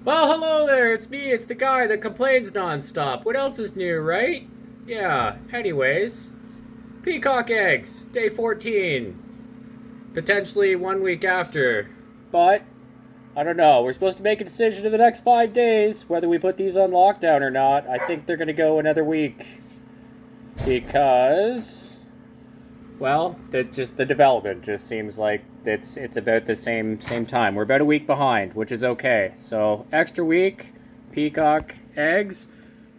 Well, hello there, it's me, it's the guy that complains nonstop. What else is new, right? Yeah, anyways. Peacock eggs, day 14. Potentially 1 week after. But, I don't know, we're supposed to make a decision in the next 5 days whether we put these on lockdown or not. I think they're gonna go another week. Because, well, that just the development just seems like it's about the same time. We're about a week behind, which is okay. So extra week, peacock eggs,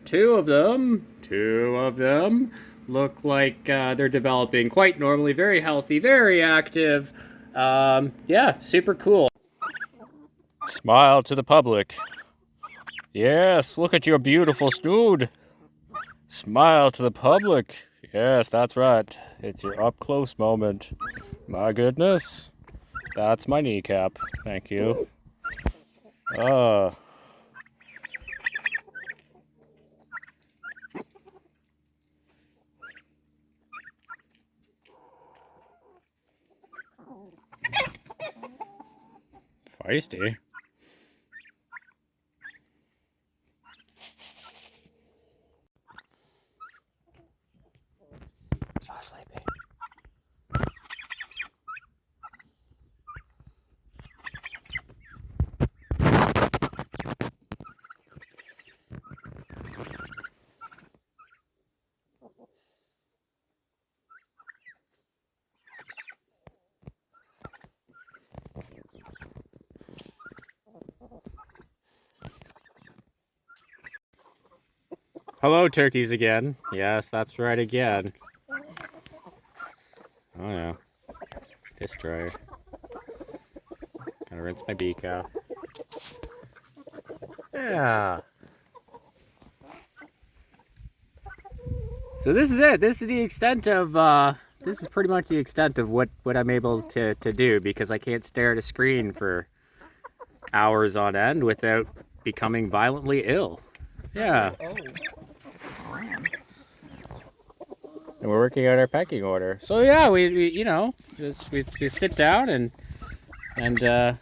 two of them look like they're developing quite normally, very healthy, very active. Yeah, super cool. Smile to the public. Yes, look at your beautiful snood. Smile to the public. Yes, that's right. It's your up close moment. My goodness. That's my kneecap. Thank you. Uh, feisty. So sleepy. Hello, turkeys again. Yes, that's right again. Oh yeah. Destroyer. Gotta rinse my beak out. Yeah. So this is it. This is the extent of this is pretty much the extent of what I'm able to do because I can't stare at a screen for hours on end without becoming violently ill. Yeah. And we're working out our pecking order. So yeah, we you know, we sit down and yeah,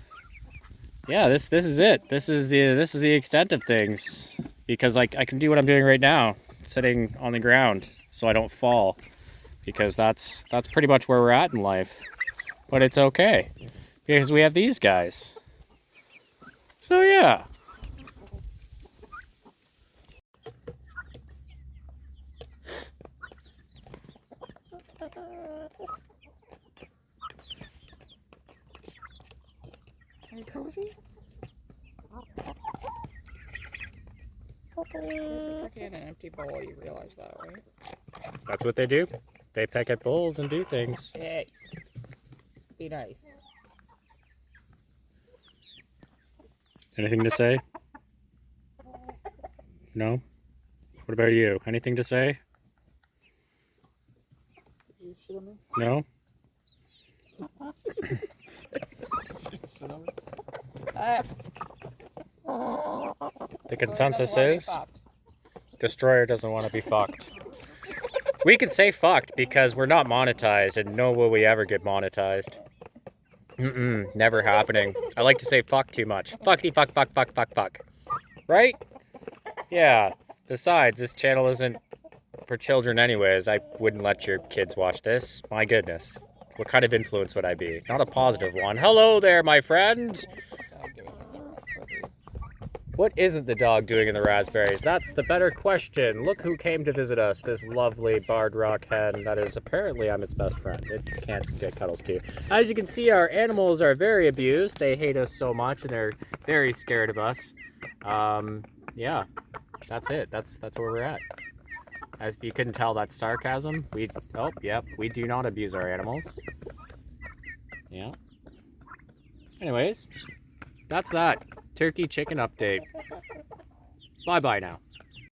this is it. This is the extent of things because I can do what I'm doing right now, sitting on the ground so I don't fall because that's pretty much where we're at in life. But it's okay because we have these guys. So yeah. Are you cozy? You're picking an empty bowl, you realize that, right? That's what they do. They peck at bowls and do things. Hey, be nice. Anything to say? No? What about you? Anything to say? You shit on me? No? Shit on me? The consensus is Destroyer doesn't want to be fucked. We can say fucked because we're not monetized and nor will we ever get monetized. Never happening. I like to say fuck too much. Fuckity fuck fuck fuck fuck fuck. Right? Yeah. Besides, this channel isn't for children anyways. I wouldn't let your kids watch this. My goodness. What kind of influence would I be? Not a positive one. Hello there, my friend. What isn't the dog doing in the raspberries? That's the better question. Look who came to visit us, this lovely barred rock hen that is apparently I'm its best friend. It can't get cuddles too. As you can see, our animals are very abused. They hate us so much and they're very scared of us. Yeah, that's it. That's where we're at. As if you couldn't tell, that's sarcasm. We do not abuse our animals. Yeah. Anyways, that's that. Turkey chicken update. Bye-bye now.